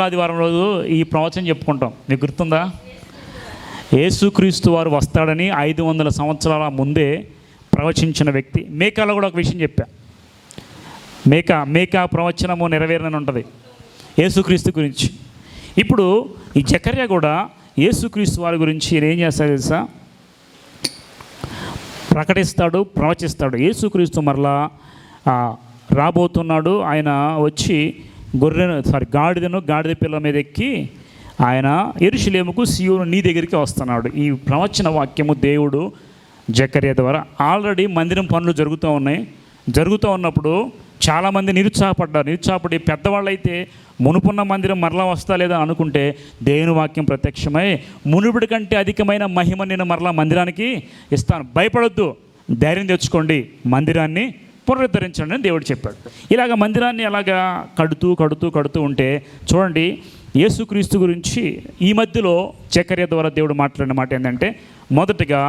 ఆదివారం రోజు ఈ ప్రవచనం చెప్పుకుంటాం. మీకు గుర్తుందా? యేసుక్రీస్తు వారు వస్తాడని 500 సంవత్సరాల ముందే ప్రవచించిన వ్యక్తి. మేకాలో కూడా ఒక విషయం చెప్పా. మేకా ప్రవచనము నెరవేరని ఉంటుంది యేసుక్రీస్తు గురించి. ఇప్పుడు ఈ జకర్యా కూడా యేసుక్రీస్తు వారి గురించి ఏం చేస్తాడు తెలుసా? ప్రకటిస్తాడు, ప్రవచిస్తాడు. యేసుక్రీస్తు మరలా రాబోతున్నాడు. ఆయన వచ్చి గాడిద పిల్ల మీద ఎక్కి ఆయన యెరూషలేముకు సీయోను నీ దగ్గరికి వస్తున్నాడు. ఈ ప్రవచన వాక్యము దేవుడు జకర్యా ద్వారా. ఆల్రెడీ మందిరం పనులు జరుగుతూ ఉన్నప్పుడు చాలామంది నిరుత్సాహపడి పెద్దవాళ్ళు అయితే మునుపున్న మందిరం మరలా వస్తా లేదా అనుకుంటే దేవుని వాక్యం ప్రత్యక్షమై మునుపుడి కంటే అధికమైన మహిమ నేను మరలా మందిరానికి ఇస్తాను, భయపడొద్దు, ధైర్యం తెచ్చుకోండి, మందిరాన్ని పునరుద్ధరించండి అని దేవుడు చెప్పాడు. ఇలాగ మందిరాన్ని అలాగా కడుతూ ఉంటే చూడండి, యేసుక్రీస్తు గురించి ఈ మధ్యలో జకర్యా ద్వారా దేవుడు మాట్లాడిన మాట ఏంటంటే, మొదటగా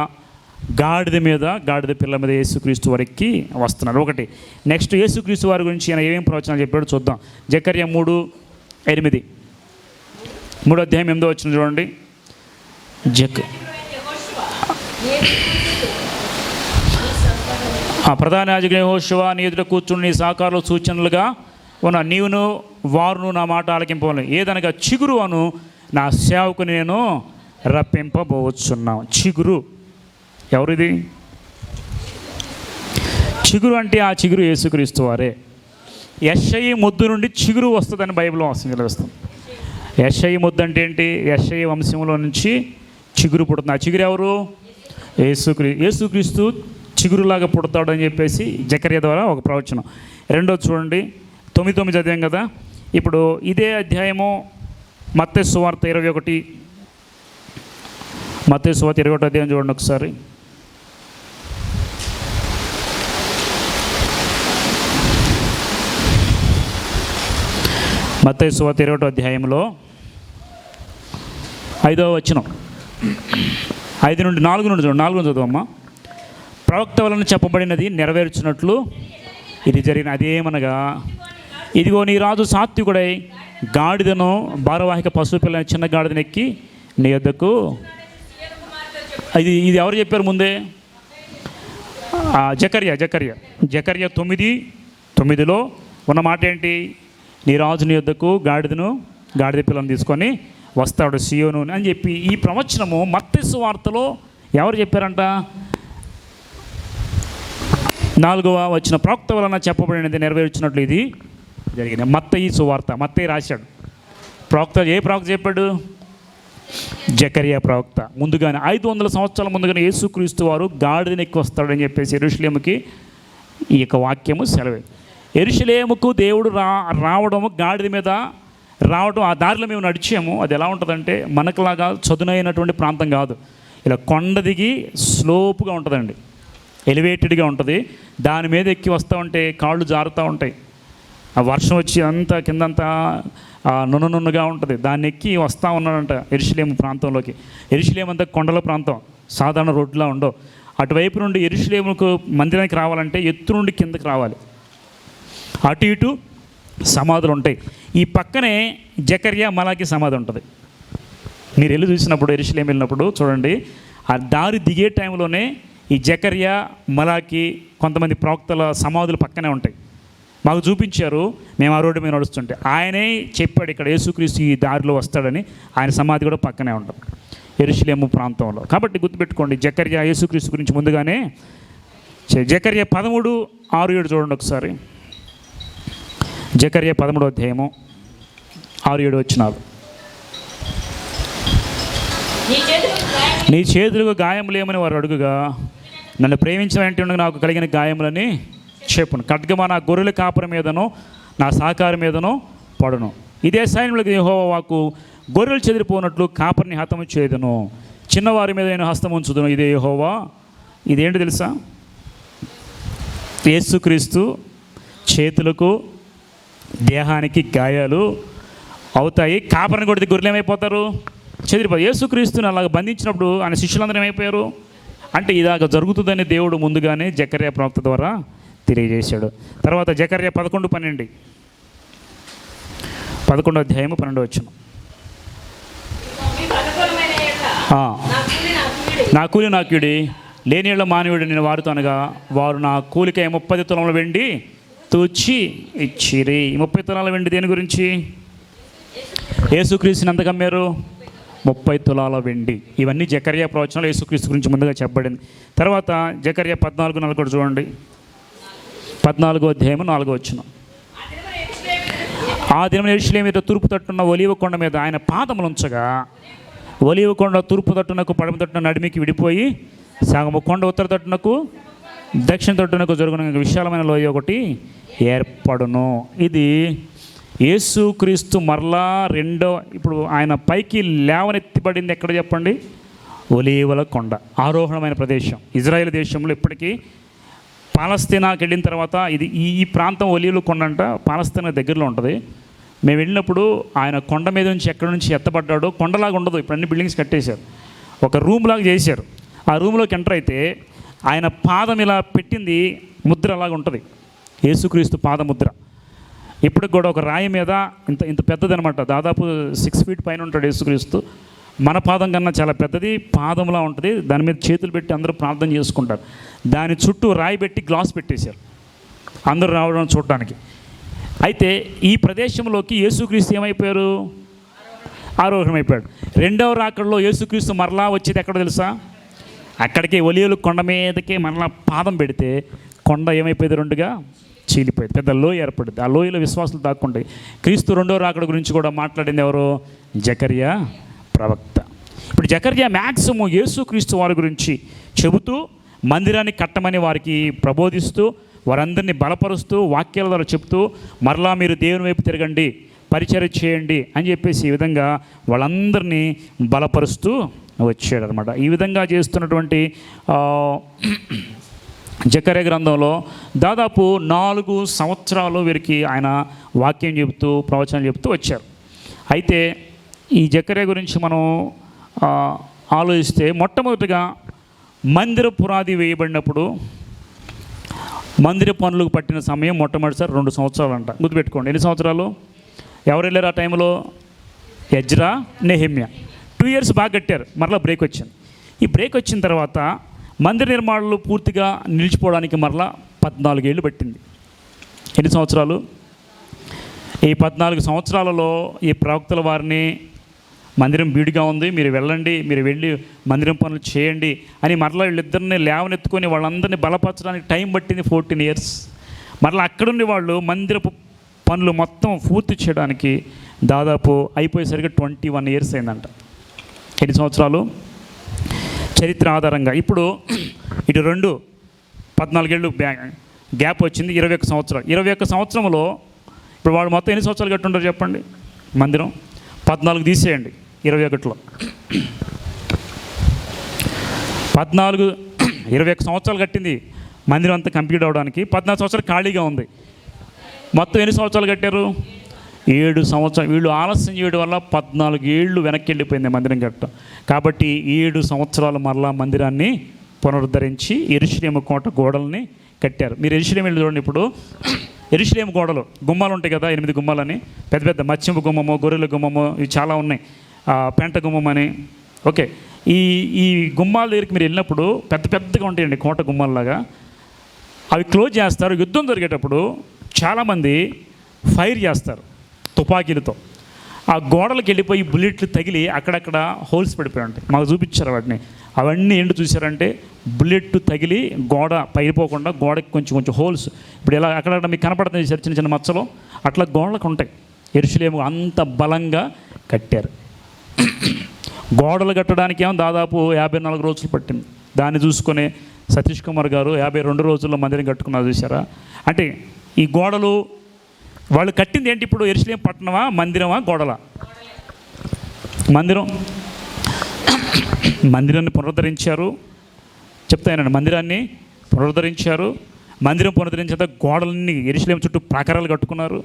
గాడిద పిల్ల మీద యేసుక్రీస్తు వారికి వస్తున్నారు. ఒకటి. నెక్స్ట్ యేసుక్రీస్తు వారి గురించి ఆయన ఏమేమి ప్రవచనాలు చెప్పాడో చూద్దాం. జకర్యా 3:8, 3వ అధ్యాయం 8వ వచనం చూడండి. ప్రధాన యాజకుడు యెహోషువ నీ ఎదుట కూర్చుని నీ సహకారులు సూచనలుగా ఉన్న నీవును వారును నా మాట ఆలకింపవాలి. ఏదనగా చిగురు అను నా సేవకుని నేను రప్పింపబోచున్నాను. చిగురు ఎవరిది? చిగురు అంటే ఆ చిగురు యేసుక్రీస్తు వారే. యెషయి మొద్దు నుండి చిగురు వస్తుందని బైబిల్లో వస్తుంది. యెషయి మొద్దు అంటే ఏంటి? యెషయి వంశంలో నుంచి చిగురు పుడుతుంది. ఆ చిగురు ఎవరు? యేసుక్రీస్తు చిగురులాగా పుడతాడని చెప్పేసి జకర్యా ద్వారా ఒక ప్రవచనం. రెండోది చూడండి, 9 చదివాం కదా. ఇప్పుడు ఇదే అధ్యాయము మత్తయి సువార్త 21 అధ్యాయం చూడండి ఒకసారి. మత్తయి సువార్త 21 అధ్యాయంలో 5వ వచనం, 5 నుండి 4 నుండి చూడండి. 4 చదువమ్మా. ప్రవక్త వలన చెప్పబడినది నెరవేర్చినట్లు ఇది జరిగిన అదేమనగా, ఇదిగో నీ రాజు సాత్వికుడై గాడిదను భారవాహిక పశువు పిల్లని చిన్న గాడిదను ఎక్కి నీ యొద్దకు. ఇది ఎవరు చెప్పారు ముందే? జకర్యా 9:9లో ఉన్న మాట ఏంటి? నీ రాజు నీ యొద్దకు గాడిద పిల్లను తీసుకొని వస్తాడు సీయోను అని చెప్పి ఈ ప్రవచనము మత్తయి సువార్తలో ఎవరు చెప్పారంట? 4వ వచనం, ప్రవక్త వలన చెప్పబడినది నెరవేర్చినట్లు ఇది జరిగింది. మత్తయి సువార్త, మత్తయి రాశాడు. ఏ ప్రవక్త చెప్పాడు? జకర్యా ప్రవక్త. ముందుగానే 500 సంవత్సరాల ముందుగానే యేసుక్రీస్తు వారు గాడిదని ఎక్కి వస్తాడని చెప్పేసి యెరూషలేముకి ఈ యొక్క వాక్యము సెలవే. యెరూషలేముకు దేవుడు రావడము, గాడిద మీద రావడం, ఆ దారిలో మేము నడిచాము. అది ఎలా ఉంటుందంటే మనకులాగా చదునైనటువంటి ప్రాంతం కాదు. ఇలా కొండ దిగి స్లోప్గా ఉంటుందండి, ఎలివేటెడ్గా ఉంటుంది. దాని మీద ఎక్కి వస్తూ ఉంటే కాళ్ళు జారుతూ ఉంటాయి. ఆ వర్షం వచ్చి అంతా కిందంతా నున్నగా ఉంటుంది. దాన్ని ఎక్కి వస్తూ ఉన్నాడంట యెరూషలేము ప్రాంతంలోకి. యెరూషలేము అంతా కొండల ప్రాంతం, సాధారణ రోడ్లా ఉండవు. అటువైపు నుండి యెరూషలేముకు మందిరానికి రావాలంటే ఎత్తు నుండి కిందకి రావాలి. అటు ఇటు సమాధులు ఉంటాయి. ఈ పక్కనే జకర్యా మలాకి సమాధి ఉంటుంది. మీరు వెళ్ళి చూసినప్పుడు, యెరూషలేము వెళ్ళినప్పుడు చూడండి, ఆ దారి దిగే టైంలోనే ఈ జకర్యా మలాకి కొంతమంది ప్రవక్తల సమాధులు పక్కనే ఉంటాయి. మాకు చూపించారు, మేము ఆ రోడ్డు మీద నడుస్తుంటే. ఆయనే చెప్పాడు ఇక్కడ యేసుక్రీస్తు ఈ దారిలో వస్తాడని. ఆయన సమాధి కూడా పక్కనే ఉంటుంది యెరూషలేము ప్రాంతంలో. కాబట్టి గుర్తుపెట్టుకోండి, జకర్యా యేసుక్రీస్తు గురించి ముందుగానే. జకర్యా 13:6-7 చూడండి ఒకసారి. జకర్యా 13వ అధ్యాయము 6-7 వచనాలు. నీ చేతులకు గాయములేమని వారు అడుగుగా, నన్ను ప్రేమించిన వెంట నాకు కలిగిన గాయములని చెప్పును. ఖడ్గమా నా గొర్రెల కాపుర మీదనో నా సహకారం మీదనో పడును. ఇదే సైన్యులకు యెహోవా వాక్కు, గొర్రెలు చెదిరిపోనట్లు కాపరిని హతము చేయదును, చిన్నవారి మీద నేను హస్తం ఉంచుదును. ఇదే యెహోవా. ఇదేంటి తెలుసా? యేసుక్రీస్తు చేతులకు దేహానికి గాయాలు అవుతాయి. కాపరిని కొడితే గొర్రెలు ఏమైపోతారు? చెదిరిపోతారు. యేసుక్రీస్తుని అలాగ బంధించినప్పుడు ఆయన శిష్యులందరూ ఏమైపోయారు అంటే ఇలాగ జరుగుతుందని దేవుడు ముందుగానే జకర్యా ప్రవక్త ద్వారా తెలియజేశాడు. తర్వాత జకర్యా 11:12 11వ అధ్యాయము 12వ వచనం. నా కూలి నా కీడి లేనిళ్ళ మానవుడు నేను వారితో అనగా వారు నా కూలికై 30 తులముల వెండి తూచి ఇచ్చిరి. 30 తులాల వెండి దేని గురించి? యేసుక్రీస్తుని ఎంత కమ్మారు? 30 తులాల వెండి. ఇవన్నీ జకర్యా ప్రవచనాలు యేసుక్రీస్తు గురించి ముందుగా చెప్పబడింది. తర్వాత జకర్యా 14:4 కూడా చూడండి. 14వ అధ్యాయము 4వ వచనం. ఆ దినమున యెరూషలేము మీద తూర్పు తట్టున్న ఒలీవ కొండ మీద ఆయన పాదములు ఉంచగా ఒలీవ కొండ తూర్పు తట్టునకు పడమ తట్టున నడిమికి విడిపోయి సగము కొండ ఉత్తర తట్టునకు దక్షిణ తట్టునకు జరుగున విశాలమైన లోయ ఒకటి ఏర్పడును. ఇది యేసుక్రీస్తు మరలా ఇప్పుడు ఆయన పైకి లేవనెత్తిబడింది ఎక్కడ చెప్పండి? ఒలీవల కొండ, ఆరోహణమైన ప్రదేశం. ఇజ్రాయెల్ దేశంలో ఇప్పటికీ పాలస్తీనాకి వెళ్ళిన తర్వాత ఇది ఈ ప్రాంతం ఒలీవల కొండ అంట, పాలస్తీనా దగ్గరలో ఉంటుంది. మేము వెళ్ళినప్పుడు ఆయన కొండ మీద నుంచి ఎక్కడి నుంచి ఎత్తబడ్డాడో కొండలాగా ఉండదు, ఇప్పుడు అన్ని బిల్డింగ్స్ కట్టేశారు, ఒక రూమ్ లాగా చేశారు. ఆ రూమ్లోకి ఎంటర్ అయితే ఆయన పాదం ఇలా పెట్టింది ముద్ర అలాగ ఉంటుంది, యేసుక్రీస్తు పాదముద్ర. ఇప్పటికి కూడా ఒక రాయి మీద ఇంత ఇంత పెద్దదనమాట, దాదాపు 6 ఫీట్ పైన ఉంటాడు యేసుక్రీస్తు. మన పాదం కన్నా చాలా పెద్దది పాదంలా ఉంటుంది. దాని మీద చేతులు పెట్టి అందరూ ప్రార్థన చేసుకుంటారు. దాని చుట్టూ రాయి పెట్టి గ్లాస్ పెట్టేశారు అందరూ రావడం చూడటానికి. అయితే ఈ ప్రదేశంలోకి యేసుక్రీస్తు ఏమైపోయారు? ఆరోహణమైపోయాడు. రెండవ రాకడలో యేసుక్రీస్తు మరలా వచ్చేది ఎక్కడ తెలుసా? అక్కడికి ఒలీవల కొండ మీదకే మరలా పాదం పెడితే కొండ ఏమైపోయింది? రెండుగా చీలిపోయింది, పెద్ద లోయ ఏర్పడింది. ఆ లోయలో విశ్వాసాలు దాక్కుంటాయి. క్రీస్తు రెండవ రాకడ గురించి కూడా మాట్లాడింది ఎవరు? జకర్యా ప్రవక్త. ఇప్పుడు జకర్యా మ్యాక్సిమం యేసుక్రీస్తు వారి గురించి చెబుతూ మందిరాన్ని కట్టమని వారికి ప్రబోధిస్తూ వారందరినీ బలపరుస్తూ వాక్యాల ద్వారా చెప్తూ మరలా మీరు దేవుని వైపు తిరగండి, పరిచర్య చేయండి అని చెప్పేసి ఈ విధంగా వాళ్ళందరినీ బలపరుస్తూ వచ్చాడు అనమాట. ఈ విధంగా చేస్తున్నటువంటి జకర్యా గ్రంథంలో దాదాపు 4 సంవత్సరాలు వీరికి ఆయన వాక్యం చెబుతూ ప్రవచనం చెబుతూ వచ్చారు. అయితే ఈ జకర్యా గురించి మనం ఆలోచిస్తే మొట్టమొదటిగా మందిర పునాది వేయబడినప్పుడు మందిర పనులకు పట్టిన సమయం మొట్టమొదటిసారి 2 సంవత్సరాలు అంట. గుర్తుపెట్టుకోండి. ఎన్ని సంవత్సరాలు? ఎవరు వెళ్ళారు ఆ టైంలో? ఎజ్రా, నెహెమ్యా. 2 ఇయర్స్ బాగా కట్టారు. మరలా బ్రేక్ వచ్చింది. ఈ బ్రేక్ వచ్చిన తర్వాత మందిర నిర్మాణాలు పూర్తిగా నిలిచిపోవడానికి మరలా 14 ఏళ్ళు పట్టింది. ఎన్ని సంవత్సరాలు? ఈ 14 సంవత్సరాలలో ఈ ప్రవక్తల వారిని మందిరం బీడుగా ఉంది, మీరు వెళ్ళండి, మీరు వెళ్ళి మందిరం పనులు చేయండి అని మరలా వీళ్ళిద్దరిని లేవనెత్తుకొని వాళ్ళందరినీ బలపరచడానికి టైం పట్టింది 14 ఇయర్స్. మరలా అక్కడుండి వాళ్ళు మందిరపు పనులు మొత్తం పూర్తి చేయడానికి దాదాపు అయిపోయేసరికి 21 ఇయర్స్ అయిందంట. ఎన్ని సంవత్సరాలు? చరిత్ర ఆధారంగా ఇప్పుడు ఇటు 14 ఏళ్ళు గ్యాప్ వచ్చింది, 21 సంవత్సరాలు. 21 సంవత్సరంలో ఇప్పుడు వాళ్ళు మొత్తం ఎన్ని సంవత్సరాలు కట్టుంటారు చెప్పండి? మందిరం 14 తీసేయండి, 21లో 21 సంవత్సరాలు కట్టింది మందిరం అంతా కంప్లీట్ అవ్వడానికి. 14 సంవత్సరాలు ఖాళీగా ఉంది. మొత్తం ఎన్ని సంవత్సరాలు కట్టారు? 7 సంవత్సరాలు. వీళ్ళు ఆలస్యం చేయడం వల్ల 14 ఏళ్ళు వెనక్కి వెళ్ళిపోయింది మందిరం కట్టడం. కాబట్టి 7 సంవత్సరాలు మరలా మందిరాన్ని పునరుద్ధరించి యెరూషలేము కోట గోడల్ని కట్టారు. మీరు యెరూషలేము వెళ్ళి చూడండి. ఇప్పుడు యెరూషలేము గోడలు గుమ్మాలు ఉంటాయి కదా, 8 గుమ్మాలని, పెద్ద పెద్ద మత్స్యపు గుమ్మము, గొర్రెల గుమ్మము, ఇవి చాలా ఉన్నాయి, పెంట గుమ్మం అని. ఓకే, ఈ గుమ్మాల దగ్గరికి మీరు వెళ్ళినప్పుడు పెద్ద పెద్దగా ఉంటాయండి కోట గుమ్మాలలాగా. అవి క్లోజ్ చేస్తారు. యుద్ధం జరిగేటప్పుడు చాలామంది ఫైర్ చేస్తారు తుపాకీలతో. ఆ గోడలకు వెళ్ళిపోయి బుల్లెట్లు తగిలి అక్కడక్కడ హోల్స్ పడిపోయి ఉంటాయి. మాకు చూపించారు వాటిని. అవన్నీ ఏంటి చూసారంటే బుల్లెట్ తగిలి గోడ పైపోకుండా గోడకి కొంచెం కొంచెం హోల్స్, ఇప్పుడు ఎలా అక్కడక్కడ మీకు కనపడుతుంది చిన్న చిన్న మచ్చలు, అట్లా గోడలకు ఉంటాయి. యెరూషలేము అంత బలంగా కట్టారు. గోడలు కట్టడానికి ఏమో దాదాపు 54 రోజులు పట్టింది. దాన్ని చూసుకొని సతీష్ కుమార్ గారు 52 రోజుల్లో మందిరం కట్టుకున్నారు. చూసారా? అంటే ఈ గోడలు వాళ్ళు కట్టింది ఏంటి? ఇప్పుడు యెరూషలేము పట్టణమా, మందిరమా, గోడలా? మందిరాన్ని పునరుద్ధరించారు. చెప్తానండి, మందిరాన్ని పునరుద్ధరించారు. మందిరం పునరుద్ధరించిన గోడలన్నీ యెరూషలేము చుట్టూ ప్రాకారాలు కట్టుకున్నారు.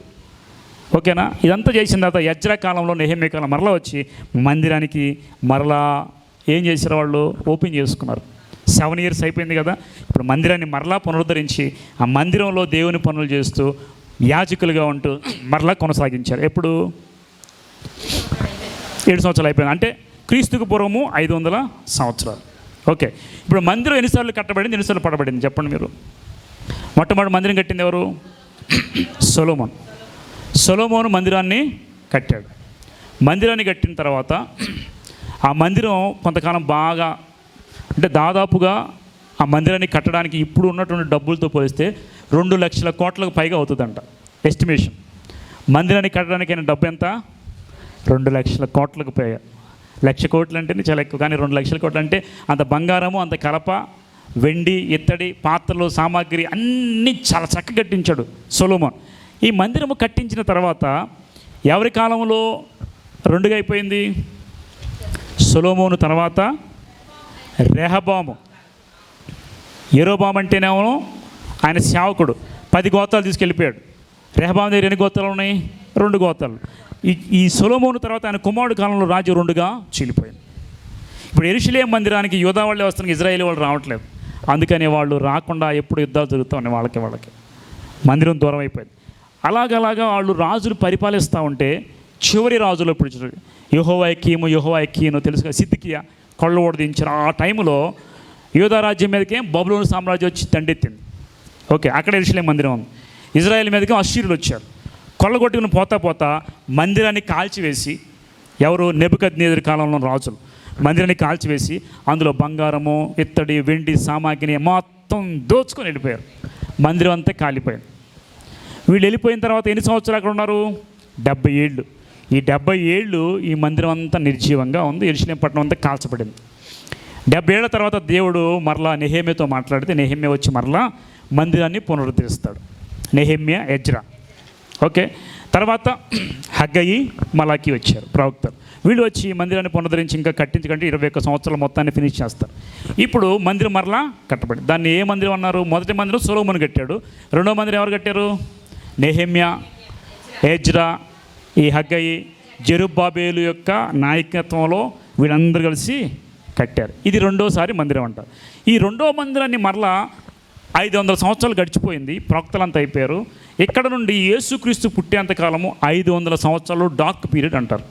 ఓకేనా? ఇదంతా చేసిన తర్వాత ఎజ్రా కాలంలో, నెహెమ్యా కాలం మరలా వచ్చి మందిరానికి మరలా ఏం చేశారు? వాళ్ళు ఓపెన్ చేసుకున్నారు. 7 ఇయర్స్ అయిపోయింది కదా. ఇప్పుడు మందిరాన్ని మరలా పునరుద్ధరించి ఆ మందిరంలో దేవుని పనులు చేస్తూ యాజకులుగా ఉంటూ మరలా కొనసాగించారు. ఎప్పుడు? 7 సంవత్సరాలు అయిపోయింది. అంటే క్రీస్తుకు పూర్వము 500 సంవత్సరాలు. ఓకే, ఇప్పుడు మందిరం ఎన్నిసార్లు కట్టబడింది, ఎన్నిసార్లు పడబడింది చెప్పండి మీరు. మొట్టమొదటి మందిరం కట్టింది ఎవరు? సొలొమోను. సొలొమోను మందిరాన్ని కట్టాడు. మందిరాన్ని కట్టిన తర్వాత ఆ మందిరం కొంతకాలం బాగా, అంటే దాదాపుగా ఆ మందిరాన్ని కట్టడానికి ఇప్పుడు ఉన్నటువంటి డబ్బులతో పోలిస్తే 2 లక్షల కోట్లకు పైగా అవుతుందంట ఎస్టిమేషన్. మందిరాన్ని కట్టడానికి అయిన డబ్బు ఎంత? 2 లక్షల కోట్లకు పైగా. 1,00,000 కోట్లు అంటేనే చాలా ఎక్కువ, కానీ 2 లక్షల కోట్లు అంటే అంత బంగారము, అంత కలప, వెండి, ఇత్తడి, పాత్రలు, సామాగ్రి అన్నీ చాలా చక్కగా కట్టించాడు సొలొమోన్. ఈ మందిరము కట్టించిన తర్వాత ఎవరి కాలంలో 2గా అయిపోయింది? సొలొమోను తర్వాత రెహబాము. యెరోబాము అంటేనేమో ఆయన సేవకుడు, 10 గోత్రాలు తీసుకెళ్ళిపోయాడు. రెహబాము దగ్గర ఎన్ని గోత్రాలు ఉన్నాయి? 2 గోత్రాలు. ఈ సొలొమోను తర్వాత ఆయన కుమారుడు కాలంలో రాజ్యం 2గా చీలిపోయింది. ఇప్పుడు యెరూషలేము మందిరానికి యూదా వాళ్ళే వస్తున్నారు, ఇజ్రాయేల్ వాళ్ళు రావట్లేదు. అందుకని వాళ్ళు రాకుండా ఎప్పుడు యుద్ధాలు జరుగుతూ ఉన్నాయి వాళ్ళకి. మందిరం దూరం అయిపోయింది. అలాగలాగా వాళ్ళు రాజులు పరిపాలిస్తూ ఉంటే చివరి రాజులు ఇప్పుడు యెహోయాకీను తెలుసు కదా, సిద్కియా కళ్ళు ఓడదించారు. ఆ టైంలో యూదా రాజ్యం మీదకే బబులోను సామ్రాజ్యం వచ్చి దండెత్తింది. ఓకే, అక్కడ యెరూషలేము మందిరం ఉంది. ఇజ్రాయేల్ మీదకి అశ్షూరులు వచ్చారు. కొల్లగొట్టుకుని పోతా మందిరాన్ని కాల్చివేసి, ఎవరు? నెబుకద్నెజరు కాలంలో రాజులు మందిరాన్ని కాల్చివేసి అందులో బంగారము, ఇత్తడి, వెండి సామాగ్రిని మొత్తం దోచుకొని వెళ్ళిపోయారు. మందిరం అంతా కాలిపోయింది. వీళ్ళు వెళ్ళిపోయిన తర్వాత ఎన్ని సంవత్సరాలు అక్కడ ఉన్నారు? 70 ఏళ్ళు. ఈ 70 ఏళ్ళు ఈ మందిరం అంతా నిర్జీవంగా ఉంది. యెరూషలేము పట్టణం అంతా కాల్చబడింది. 70 ఏళ్ల తర్వాత దేవుడు మరలా నెహెమ్యాతో మాట్లాడితే నెహెమ్యా వచ్చి మరలా మందిరాన్ని పునరుద్ధరిస్తాడు. నెహెమ్యా, ఎజ్రా. ఓకే, తర్వాత హగ్గయి, మలాకి వచ్చారు ప్రవక్తలు. వీళ్ళు వచ్చి మందిరాన్ని పునరుద్ధరించి ఇంకా కట్టించకంటే 21 సంవత్సరాల మొత్తాన్ని ఫినిష్ చేస్తారు. ఇప్పుడు మందిరం మరలా కట్టబడి, దాన్ని ఏ మందిరం అన్నారు? మొదటి మందిరం సొలొమోను కట్టాడు. రెండో మందిరం ఎవరు కట్టారు? నెహెమ్యా, ఎజ్రా, ఈ హగ్గయి, జెరుబ్బాబేలు యొక్క నాయకత్వంలో వీళ్ళందరూ కలిసి కట్టారు. ఇది రెండోసారి మందిరం అంటారు. ఈ రెండో మందిరాన్ని మరలా 500 సంవత్సరాలు గడిచిపోయింది. ప్రవక్తలంతా అయిపోయారు. ఇక్కడ నుండి యేసుక్రీస్తు పుట్టేంతకాలము 500 సంవత్సరాలు డార్క్ పీరియడ్ అంటారు,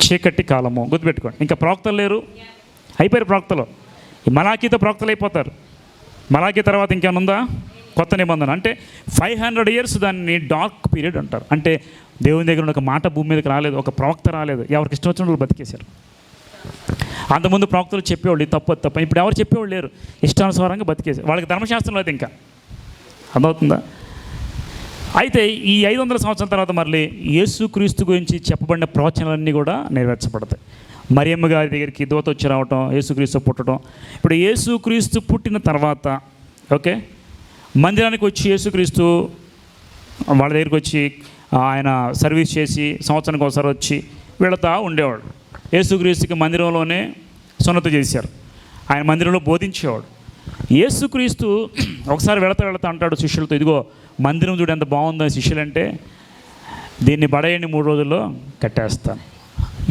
చీకటి కాలము. గుర్తుపెట్టుకోండి. ఇంకా ప్రవక్తలు లేరు, అయిపోయారు ప్రవక్తలు. ఈ మలాకీతో ప్రవక్తలు అయిపోతారు. మలాకీ తర్వాత ఇంకేమైనా ఉందా? కొత్త నిబంధన. అంటే 500 years దాన్ని డార్క్ పీరియడ్ అంటారు. అంటే దేవుని దగ్గర ఉన్న ఒక మాట భూమి మీదకి రాలేదు, ఒక ప్రవక్త రాలేదు, ఎవరికి ఇష్టం వచ్చిన వాళ్ళు బతికేశారు. అంతకుముందు ప్రవక్తలు చెప్పేవాళ్ళు తప్ప. ఇప్పుడు ఎవరు చెప్పేవాళ్ళు లేరు, ఇష్టానుసారంగా బతికేశారు. వాళ్ళకి ధర్మశాస్త్రం లేదు ఇంకా. అర్థమవుతుందా? అయితే ఈ 500 సంవత్సరాల తర్వాత మళ్ళీ యేసుక్రీస్తు గురించి చెప్పబడిన ప్రవచనాలన్నీ కూడా నెరవేర్చబడతాయి. మరియమ్మ గారి దగ్గరికి దూత వచ్చి రావటం, యేసుక్రీస్తు పుట్టడం. ఇప్పుడు యేసుక్రీస్తు పుట్టిన తర్వాత ఓకే, మందిరానికి వచ్చి యేసుక్రీస్తు వాళ్ళ దగ్గరికి వచ్చి ఆయన సర్వీస్ చేసి సంవత్సరానికి ఒకసారి వచ్చి వెళతా ఉండేవాడు. యేసుక్రీస్తుకి మందిరంలోనే సున్నతి చేశారు. ఆయన మందిరంలో బోధించేవాడు. యేసుక్రీస్తు ఒకసారి వెళతా అంటాడు శిష్యులతో, ఇదిగో మందిరం చూడు ఎంత బాగుందో. శిష్యులంటే దీన్ని పడేయండి, 3 రోజుల్లో కట్టేస్తాను.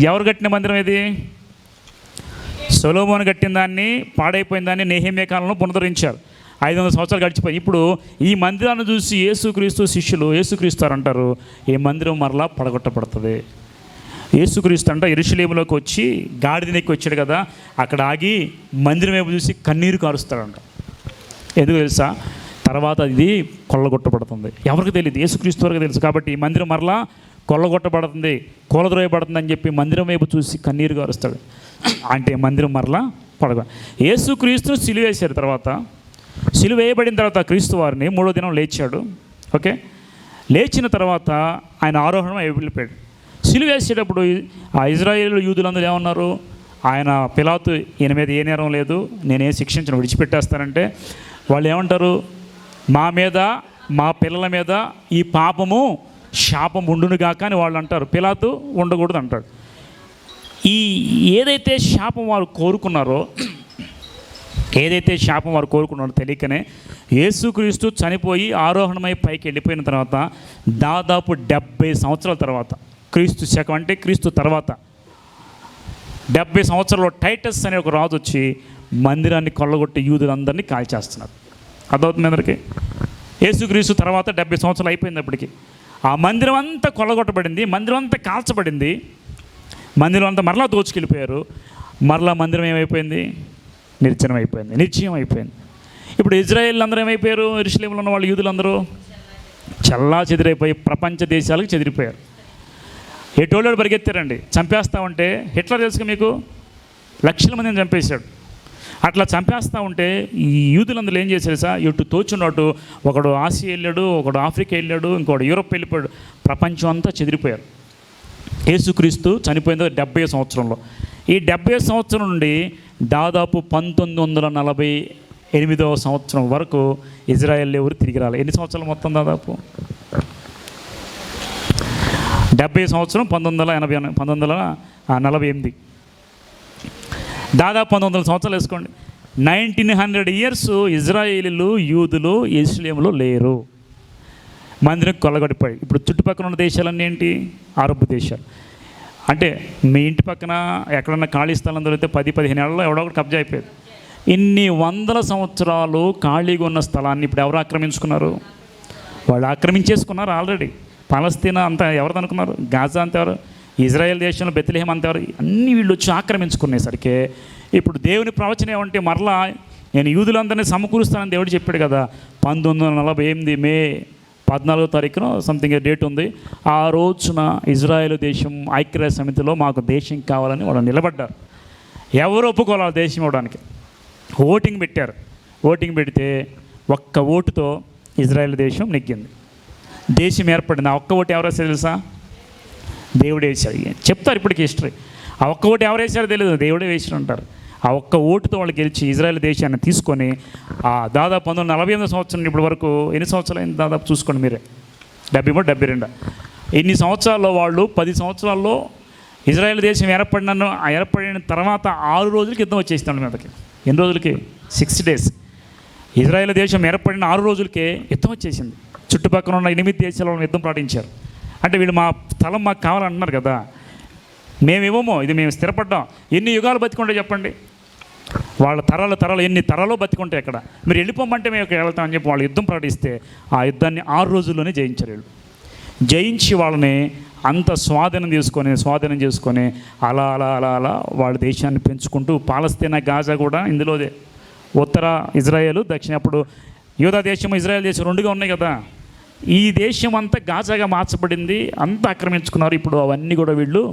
ఎవరు కట్టిన మందిరం ఇది? సొలొమోను కట్టిన దాన్ని, పాడైపోయిన దాన్ని నెహెమ్యా కాలంలో పునరుద్ధరించారు. 500 సంవత్సరాలు గడిచిపోయి ఇప్పుడు ఈ మందిరాన్ని చూసి యేసుక్రీస్తు శిష్యులు యేసుక్రీస్తు అంటారు, ఈ మందిరం మరలా పడగొట్టబడుతుంది. యేసుక్రీస్తు అంట యెరూషలేములోకి వచ్చి గాడిదెక్కి వచ్చాడు కదా, అక్కడ ఆగి మందిరం వైపు చూసి కన్నీరు కారుస్తాడంట. ఎందుకు తెలుసా? తర్వాత ఇది కొల్లగొట్టబడుతుంది. ఎవరికి తెలియదు, యేసుక్రీస్తు వరకు తెలుసు. కాబట్టి ఈ మందిరం మరలా కొల్లగొట్టబడుతుంది, కూలద్రోయబడుతుంది అని చెప్పి మందిరం వైపు చూసి కన్నీరు కారుస్తాడు. అంటే మందిరం మరలా పడగ. యేసుక్రీస్తును సిలువేశారు. తర్వాత సిలువ వేయబడిన తర్వాత క్రీస్తు వారిని 3వ దినం లేచాడు. ఓకే, లేచిన తర్వాత ఆయన ఆరోహణం వెళ్ళిపోయాడు. సిలువ వేసేటప్పుడు ఆ ఇజ్రాయేల్ యూదులందరూ ఏమన్నారు? ఆయన పిలాతు ఈయన మీద ఏ నేరం లేదు, నేనేం శిక్షించను, విడిచిపెట్టేస్తానంటే వాళ్ళు ఏమంటారు? మా మీద మా పిల్లల మీద ఈ పాపము శాపం ఉండునుగాక అని వాళ్ళు అంటారు. పిలాతు ఉండకూడదు అంటాడు. ఈ ఏదైతే శాపం వారు కోరుకున్నారో తెలియకనే యేసుక్రీస్తు చనిపోయి ఆరోహణమై పైకి వెళ్ళిపోయిన తర్వాత దాదాపు 70 సంవత్సరాల తర్వాత క్రీస్తు శకం అంటే క్రీస్తు తర్వాత 70 సంవత్సరాల్లో టైటస్ అనే ఒక రాజు వచ్చి మందిరాన్ని కొల్లగొట్టి యూదులందరినీ కాల్చేస్తున్నారు. అర్థమవుతుంది అందరికీ? యేసుక్రీస్తు తర్వాత 70 సంవత్సరాలు అయిపోయింది. అప్పటికి ఆ మందిరం అంతా కొల్లగొట్టబడింది, మందిరం అంతా కాల్చబడింది, మందిరం అంతా మరలా దోచుకెళ్ళిపోయారు. మరలా మందిరం ఏమైపోయింది? నిర్జనం అయిపోయింది, నిర్జీవం అయిపోయింది. ఇప్పుడు ఇజ్రాయేల్ అందరూ ఏమైపోయారు? యెరూషలేములో ఉన్న వాళ్ళు యూదులందరూ చల్లా చెదిరైపోయి ప్రపంచ దేశాలకు చెదిరిపోయారు. ఎటోళ్ళు పరిగెత్తారండి. చంపేస్తూ ఉంటే హిట్లర్ తెలుసుగా మీకు, లక్షల మందిని చంపేశాడు. అట్లా చంపేస్తూ ఉంటే ఈ యూదులందరూ ఏం చేశారు సార్? ఇటు తోచున్నట్టు ఒకడు ఆసియా వెళ్ళాడు, ఒకడు ఆఫ్రికా వెళ్ళాడు, ఇంకోటి యూరోప్ వెళ్ళిపోయాడు. ప్రపంచం అంతా చెదిరిపోయారు. యేసుక్రీస్తు చనిపోయింది 70 సంవత్సరంలో. ఈ 70 సంవత్సరం నుండి దాదాపు 1948వ సంవత్సరం వరకు ఇజ్రాయెల్ ఎవరు తిరిగి రాలేదు. ఎన్ని సంవత్సరాలు మొత్తం? దాదాపు 70 సంవత్సరం 1948, దాదాపు 1900 సంవత్సరాలు వేసుకోండి. 1900 ఇయర్స్ ఇజ్రాయేలీలు యూదులు యెరూషలేములో లేరు. మందిరం కొల్లగొట్టిపోయి. ఇప్పుడు చుట్టుపక్కల ఉన్న దేశాలన్నీ ఏంటి? అరబ్ దేశాలు. అంటే మీ ఇంటి పక్కన ఎక్కడన్నా ఖాళీ స్థలం దొరికితే 10-15 ఏళ్ళలో ఎవడో ఒకటి కబ్జా అయిపోయేది. ఇన్ని వందల సంవత్సరాలు ఖాళీగా ఉన్న స్థలాన్ని ఇప్పుడు ఎవరు ఆక్రమించుకున్నారు? వాళ్ళు ఆక్రమించేసుకున్నారు ఆల్రెడీ. పాలస్తీనా అంతా ఎవరిది అనుకున్నారు? గాజా అంతా ఎవరు? ఇజ్రాయెల్ దేశంలో బెత్లెహేమ్ అంతా ఎవరు? అన్నీ వీళ్ళు వచ్చి ఆక్రమించుకునేసరికి ఇప్పుడు దేవుని ప్రవచనం ఏమంటే మరలా నేను యూదులందరినీ సమకూరుస్తానని దేవుడు చెప్పాడు కదా. 1948 మే 14వ తారీఖున సంథింగ్ డేట్ ఉంది. ఆ రోజున ఇజ్రాయెల్ దేశం ఐక్యరాజ్య సమితిలో మాకు దేశం కావాలని వాళ్ళు నిలబడ్డారు. ఎవరు ఒప్పుకోవాలి దేశం ఇవ్వడానికి? ఓటింగ్ పెట్టారు. ఓటింగ్ పెడితే ఒక్క ఓటుతో ఇజ్రాయెల్ దేశం నెగ్గింది, దేశం ఏర్పడింది. ఆ ఒక్క ఓటు ఎవరు వేసారు తెలుసా? దేవుడే వేశారు. చెప్తారు ఇప్పటికి హిస్టరీ. ఆ ఒక్క ఓటు ఎవరు వేసారో తెలియదు, దేవుడే వేసారు అంటారు. ఆ ఒక్క ఓటుతో వాళ్ళు గెలిచి ఇజ్రాయెల్ దేశాన్ని తీసుకొని దాదాపు 1948 సంవత్సరం ఇప్పటి వరకు ఎన్ని సంవత్సరాలు అయింది దాదాపు చూసుకోండి మీరే. 73-72 ఇన్ని సంవత్సరాల్లో వాళ్ళు 10 సంవత్సరాల్లో ఇజ్రాయెల్ దేశం ఏర్పడిన తర్వాత 6 రోజులకి యుద్ధం వచ్చేస్తాడు మీదకి. ఎన్ని రోజులకి? 6 days. ఇజ్రాయెల్ దేశం ఏర్పడిన 6 రోజులకే యుద్ధం వచ్చేసింది. చుట్టుపక్కల ఉన్న 8 దేశాలలో యుద్ధం ప్రకటించారు. అంటే వీళ్ళు మా స్థలం మాకు కావాలంటున్నారు కదా, మేమేమో ఇది మేము స్థిరపడ్డాం. ఎన్ని యుగాలు బతికుంటే చెప్పండి? వాళ్ళ తరాలు ఎన్ని తరాలు బతికుంటాయి అక్కడ. మీరు వెళ్ళిపోమంటే మేము ఇక్కడ వెళ్తామని చెప్పి వాళ్ళు యుద్ధం ప్రకటిస్తే ఆ యుద్ధాన్ని 6 రోజుల్లోనే జయించారు వీళ్ళు. జయించి వాళ్ళని అంత స్వాధీనం చేసుకొని అలా వాళ్ళ దేశాన్ని పెంచుకుంటూ పాలస్తీనా గాజా కూడా ఇందులోదే. ఉత్తర ఇజ్రాయేలు, దక్షిణ అప్పుడు యూదా దేశం ఇజ్రాయెల్ దేశం రెండుగా ఉన్నాయి కదా. ఈ దేశం అంతా గాజాగా మార్చబడింది, అంతా ఆక్రమించుకున్నారు. ఇప్పుడు అవన్నీ కూడా వీళ్ళు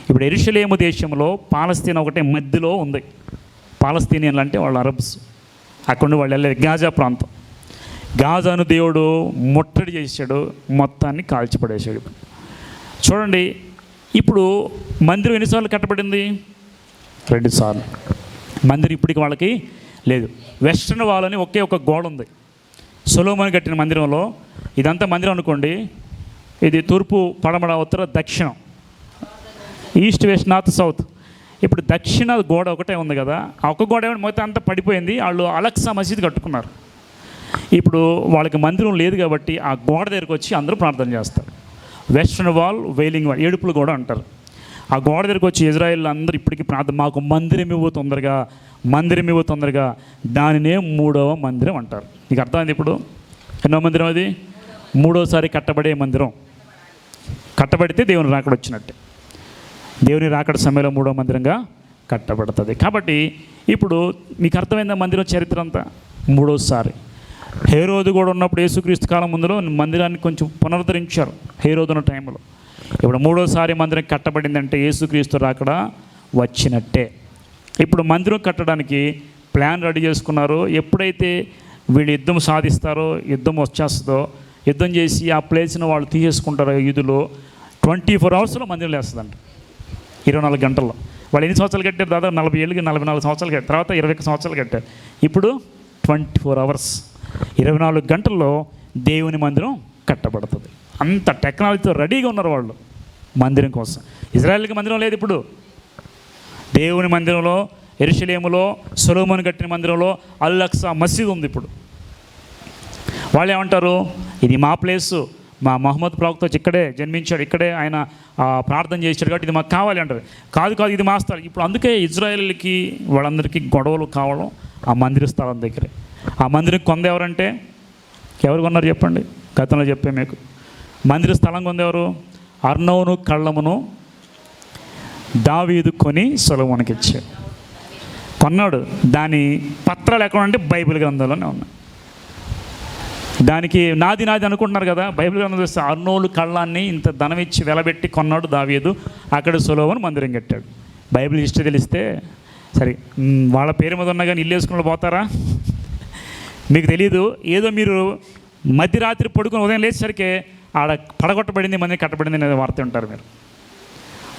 ఇప్పుడు యెరూషలేము దేశంలో పాలస్తీనా ఒకటే మధ్యలో ఉంది. పాలస్తీనియన్లు అంటే వాళ్ళు అరబ్స్. అక్కడ వాళ్ళు వెళ్ళేది గాజా ప్రాంతం. గాజాను దేవుడు ముట్టడి చేశాడు, మొత్తాన్ని కాల్చిపడేశాడు. చూడండి, ఇప్పుడు మందిరం ఎన్నిసార్లు కట్టబడింది? 2 సార్లు. మందిరం ఇప్పటికి వాళ్ళకి లేదు. వెస్ట్రన్ వాల్ అని ఒకే ఒక గోడ ఉంది సొలొమోను కట్టిన మందిరంలో. ఇదంతా మందిరం అనుకోండి, ఇది తూర్పు, పడమర, ఉత్తర, దక్షిణం, ఈస్ట్, వెస్ట్, నార్త్, సౌత్. ఇప్పుడు దక్షిణ గోడ ఒకటే ఉంది కదా, ఆ ఒక్క గోడ మొత్తం అంతా పడిపోయింది. వాళ్ళు అలక్సా మసీద్ కట్టుకున్నారు. ఇప్పుడు వాళ్ళకి మందిరం లేదు కాబట్టి ఆ గోడ దగ్గరికి వచ్చి అందరూ ప్రార్థన చేస్తారు. వెస్ట్రన్ వాల్, వెయిలింగ్ వాల్, ఏడుపులు గోడ అంటారు. ఆ గోడ దగ్గరికి వచ్చి ఇజ్రాయెల్ అందరూ ఇప్పటికీ ప్రార్థన, మాకు మందిరం ఇవ్వు తొందరగా. దానినే 3వ మందిరం అంటారు. నీకు అర్థమైంది ఇప్పుడు? ఎన్నో మందిరం అది? 3వసారి కట్టబడే మందిరం. కట్టబడితే దేవుని రాకడ వచ్చినట్టే. దేవుని రాకడ సమయంలో 3వ మందిరంగా కట్టబడుతుంది. కాబట్టి ఇప్పుడు మీకు అర్థమైందా మందిరం చరిత్ర అంతా? 3వసారి. హేరోదు కూడా ఉన్నప్పుడు యేసుక్రీస్తు కాలం ముందులో మందిరాన్ని కొంచెం పునరుద్ధరించారు హేరోదు ఉన్న టైంలో. ఇప్పుడు 3వసారి మందిరం కట్టబడిందంటే యేసుక్రీస్తు రాకడ వచ్చినట్టే. ఇప్పుడు మందిరం కట్టడానికి ప్లాన్ రెడీ చేసుకున్నారు. ఎప్పుడైతే వీళ్ళు యుద్ధం సాధిస్తారో, యుద్ధం వచ్చేస్తుందో, యుద్ధం చేసి ఆ ప్లేస్ను వాళ్ళు తీసేసుకుంటారో యూదులు, 24 అవర్స్లో మందిరం లేస్తుందంట. 24 గంటల్లో. వాళ్ళు ఎన్ని సంవత్సరాలు కట్టారు? దాదాపు 44 సంవత్సరాలు కట్టారు. తర్వాత 21 సంవత్సరాలు కట్టారు. ఇప్పుడు 24 అవర్స్, 24 గంటల్లో దేవుని మందిరం కట్టబడుతుంది. అంత టెక్నాలజీతో రెడీగా ఉన్నారు వాళ్ళు మందిరం కోసం. ఇజ్రాయెల్కి మందిరం లేదు ఇప్పుడు. దేవుని మందిరంలో, యెరూషలేములో, సొలొమోను కట్టిన మందిరంలో అల్-అక్సా మసీద్ ఉంది. ఇప్పుడు వాళ్ళు ఏమంటారు? ఇది మా ప్లేసు, మా మహమ్మద్ ప్రవక్త ఇక్కడే జన్మించాడు, ఇక్కడే ఆయన ప్రార్థన చేశాడు కాబట్టి ఇది మాకు కావాలి అంటారు. కాదు ఇది మా స్థలం. ఇప్పుడు అందుకే ఇజ్రాయెల్కి వాళ్ళందరికీ గొడవలు కావడం ఆ మందిర స్థలం దగ్గరే. ఆ మందిరం కొంద ఎవరంటే ఎవరు కొన్నారు చెప్పండి? గతంలో చెప్పే మీకు మందిర స్థలంగా ఉంది ఎవరు? అర్నోను కళ్ళమును దావీదు కొని సొలొమోనుకి ఇచ్చాడు. కొన్నాడు. దాని పత్రాలు ఎక్కడ అంటే బైబిల్ గ్రంథంలోనే ఉన్నాయి. దానికి నాది అనుకుంటున్నారు కదా. బైబిల్ గ్రంథం చూస్తే అర్నోను కళ్ళాన్ని ఇంత ధనం ఇచ్చి వెలబెట్టి కొన్నాడు దావీదు. అక్కడ సొలొమోను మందిరం కట్టాడు. బైబిల్ హిస్టరీ తెలిస్తే సరే, వాళ్ళ పేరు మీద ఉన్నా కానీ ఇల్లు వేసుకుని పోతారా? మీకు తెలీదు. ఏదో మీరు మధ్యరాత్రి పడుకుని ఉదయం లేచేసరికి ఆడ పడగొట్టబడింది, మంది కట్టబడింది అనేది వార్త ఉంటారు మీరు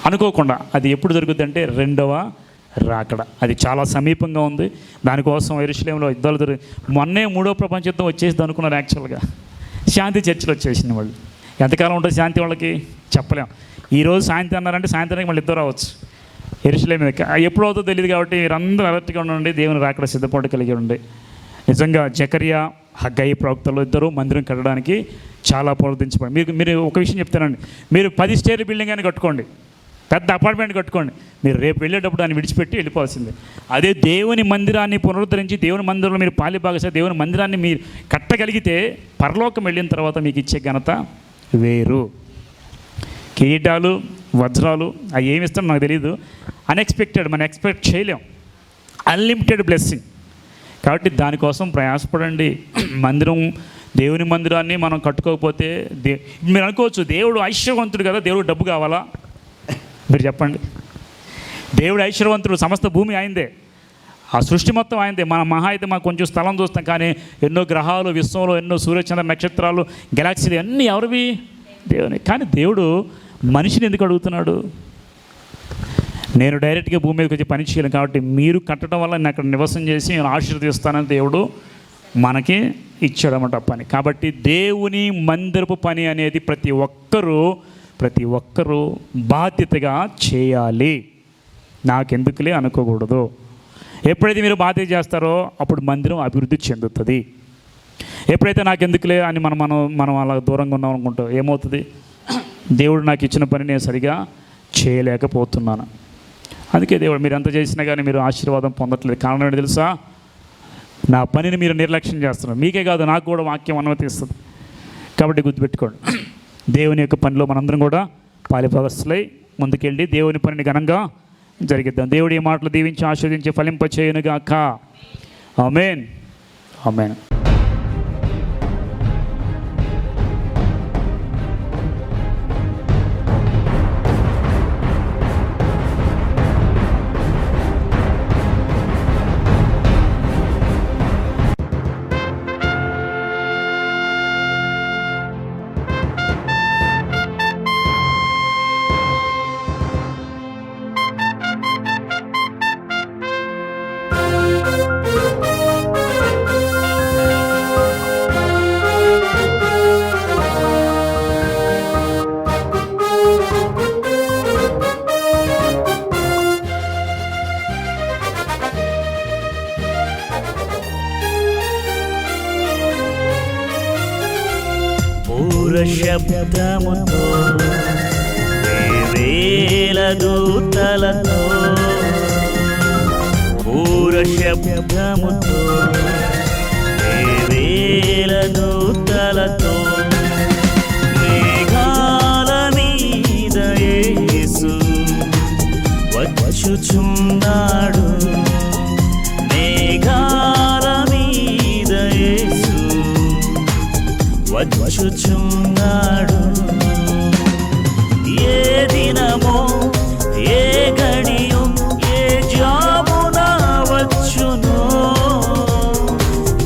అనుకోకుండా. అది ఎప్పుడు జరుగుద్ది అంటే రెండవ రాకడ. అది చాలా సమీపంగా ఉంది. దానికోసం యెరూషలేములో యుద్ధాలు మొన్నే 3వ ప్రపంచ యుద్ధం వచ్చేసింది అనుకున్నారు. యాక్చువల్గా శాంతి చర్చలు వచ్చేసింది. వాళ్ళు ఎంతకాలం ఉంటుంది శాంతి? వాళ్ళకి చెప్పలేం. ఈరోజు శాంతి అన్నారంటే సాయంత్రానికి మళ్ళీ ఇద్దరు రావచ్చు యెరూషలేము. ఎప్పుడు అవుతుందో తెలియదు. కాబట్టి మీరందరూ అలర్ట్గా ఉండండి. దేవుని రాకడ సిద్ధపాటు కలిగి ఉండి. నిజంగా జకర్యా, హగ్గై ప్రవక్తలు ఇద్దరు మందిరం కట్టడానికి చాలా ప్రవర్తించబడి. మీరు ఒక విషయం చెప్తానండి. మీరు 10 స్టేర్ బిల్డింగ్ అని కట్టుకోండి, పెద్ద అపార్ట్మెంట్ కట్టుకోండి, మీరు రేపు వెళ్ళేటప్పుడు దాన్ని విడిచిపెట్టి వెళ్ళిపోవాల్సిందే. అదే దేవుని మందిరాన్ని పునరుద్ధరించి దేవుని మందిరంలో మీరు పాలిభాగసే దేవుని మందిరాన్ని మీరు కట్టగలిగితే పరలోకం వెళ్ళిన తర్వాత మీకు ఇచ్చే ఘనత వేరు. కిరీటాలు, వజ్రాలు అవి ఏమి ఇస్తాం నాకు తెలియదు. అన్ఎక్స్పెక్టెడ్, మనం ఎక్స్పెక్ట్ చేయలేం. Unlimited blessing. కాబట్టి దానికోసం ప్రయాసపడండి. మందిరం, దేవుని మందిరాన్ని మనం కట్టుకోకపోతే మీరు అనుకోవచ్చు దేవుడు ఐశ్వర్యవంతుడు కదా, దేవుడు డబ్బు కావాలా? మీరు చెప్పండి. దేవుడు ఐశ్వర్యవంతుడు, సమస్త భూమి ఆయనదే, ఆ సృష్టి మొత్తం ఆయనదే. మన మహా అయితే మాకు కొంచెం స్థలం చూస్తాం, కానీ ఎన్నో గ్రహాలు, విశ్వంలో ఎన్నో సూర్యచంద్ర నక్షత్రాలు, గెలాక్సీలు అన్నీ ఎవరివి? దేవుని. కానీ దేవుడు మనిషిని ఎందుకు అడుగుతున్నాడు? నేను డైరెక్ట్గా భూమి మీదకి వచ్చి పని చేయలేను, కాబట్టి మీరు కట్టడం వల్ల నేను అక్కడ నివాసం చేసి నేను ఆశీర్వదిస్తానని దేవుడు మనకి ఇచ్చాడన్నమాట పని. కాబట్టి దేవుని మందిరపు పని అనేది ప్రతి ఒక్కరూ బాధ్యతగా చేయాలి. నాకెందుకులే అనుకోకూడదు. ఎప్పుడైతే మీరు బాధ్యత చేస్తారో అప్పుడు మందిరం అభివృద్ధి చెందుతుంది. ఎప్పుడైతే నాకెందుకులే అని మనం అలా దూరంగా ఉన్నాం అనుకుంటాం, ఏమవుతుంది? దేవుడు నాకు ఇచ్చిన పని నేను సరిగా చేయలేకపోతున్నాను. అందుకే దేవుడు మీరు ఎంత చేసినా కానీ మీరు ఆశీర్వాదం పొందట్లేదు. కారణం ఏంటి తెలుసా? నా పనిని మీరు నిర్లక్ష్యం చేస్తున్నారు. మీకే కాదు, నాకు కూడా వాక్యం అనుమతిస్తుంది. కాబట్టి గుర్తుపెట్టుకోండి, దేవుని యొక్క పనిలో మనందరం కూడా పాలిభాగస్తులై ముందుకెళ్ళి దేవుని పనిని ఘనంగా జరిగిద్దాం. దేవుడి ఈ మాటలు దీవించి ఆశీర్వదించి ఫలింపచేయునుగాక. ఆమేన్, ఆమేన్. శబ్దముతో వేల దూతలతో, పూర శబ్దముతో వేల దూతలతో, మేఘాల మీద యేసు వచ్చుచున్నాడు. మేఘాల మీద యేసు వచ్చుచున్నాడు. ఏ దినమో, ఏ గడియో, ఏ జామున వచ్చునో,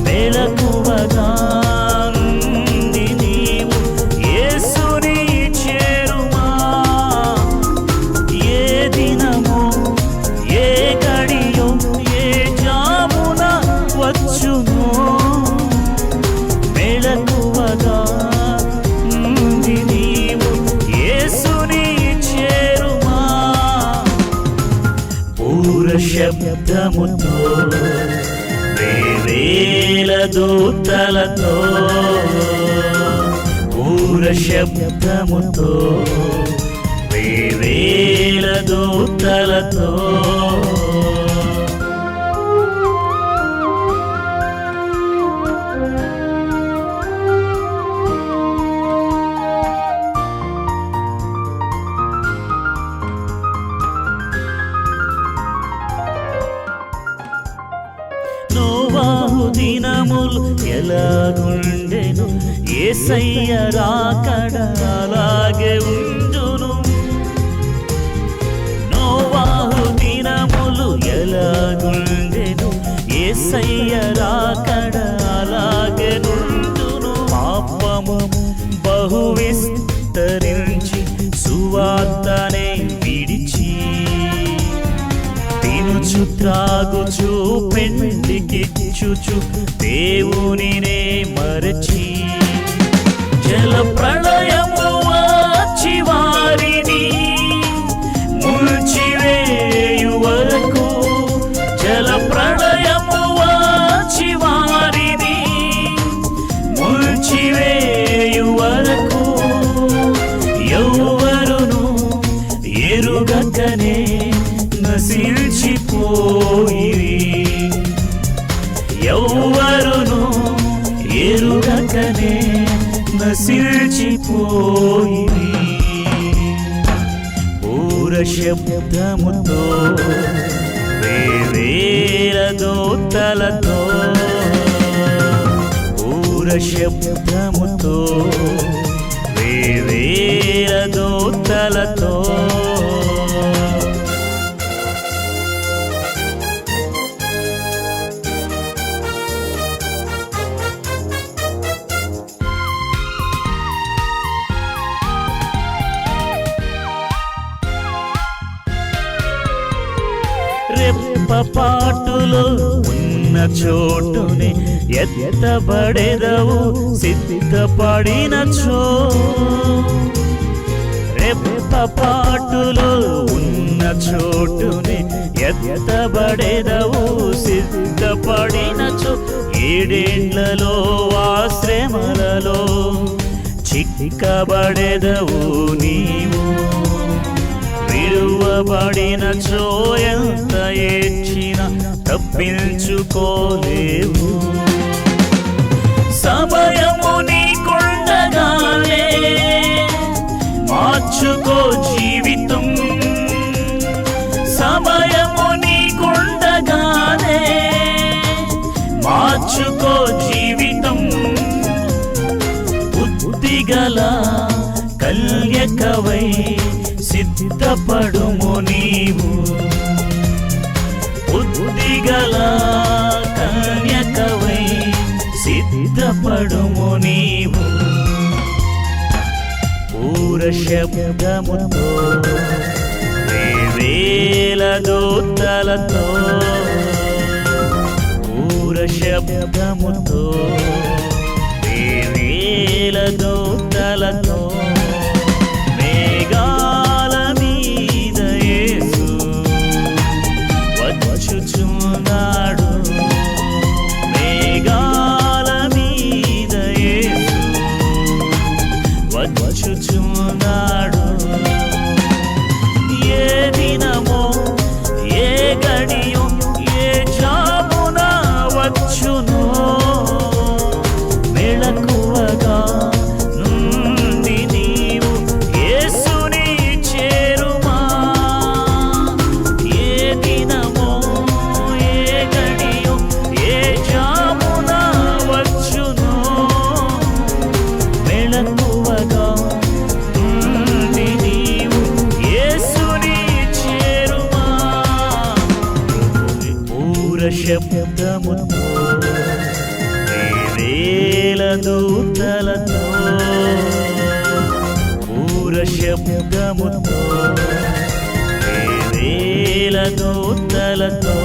మెలకువగా ఉండి నీవు యేసుని చేరుమా. ఏ దినమో, ఏ గడియో, ఏ జామున వచ్చునో, మెలకువగా ఉండి నీవు యేసుని చేరుమా. పూర శబ్దముతో వేల దూతలతో, పూర శబ్దముతో వేల దూతలతో, దినములు ఎలాగుండెను, యేసయ్య రాకడ అలాగే ఉండును. నోవాహు దినములు ఎలాగుండెను, యేసయ్య రాకడ అలాగే నుండును. పాపము బహు విస్తరించి సువార్తనే విడిచి తినుచు త్రాగుచు పెండికిచ్చుచు దేవునినే మరచి జల ప్రళయము వచ్చి వారిని ముంచివేయు వరకు, జల ప్రళయము వచ్చి వారిని ముంచివేయు వరకు ఎవ్వరును ఎరుగకనే నశించిపోయిరి, ఎవ్వరును ఎరుగకనే నశించిపోయిరి. పూర శబ్దముతో వేవేల దూతలతో, పూర శబ్దముతో వేవేల దూతలతో రెప్పపాటులో ఉన్న చోటుని ఎత్తబడెదవు సిద్ధపడినచో, రెప్పపాటులో ఉన్న చోటుని ఎత్తబడెదవు సిద్ధపడినచో. ఏడేండ్లలో ఆశ్రమలలో చిక్కబడెదవు నీవు, విడువబడినచో ఎంత ఏడ్చిన తప్పించుకోలేవు. సమయము నీకుండగానే మార్చుకో జీవితం, సమయము నీకుండగానే మార్చుకో జీవితం. బుద్ధిగల కన్యకవై సిద్ధపడుము నీవు, బుద్ధిగల కన్యకవై సిద్ధపడుము నీవు. పూర శబ్దముతో వేవేల దూతలతో, పూర శబ్దముతో వేవేల దూతలతో మేఘాల మీద యేసు వచ్చుచున్నాడు, మేఘాల మీద యేసు వచ్చుచున్నాడు. ఏ దినమో ఏ గడియో ఏ జామున వచ్చునో, మెళకువగా నుండి నీవు యేసుని చేరుమా. ఏ దినమో ఏ గడియో ఏ జామున వచ్చునో, మెళకువగా నుండి నీవు యేసుని చేరుమా. పూర శబ్దముతో వేవేల దూతలతో, పూర శబ్దముతో వేవేల దూతలతో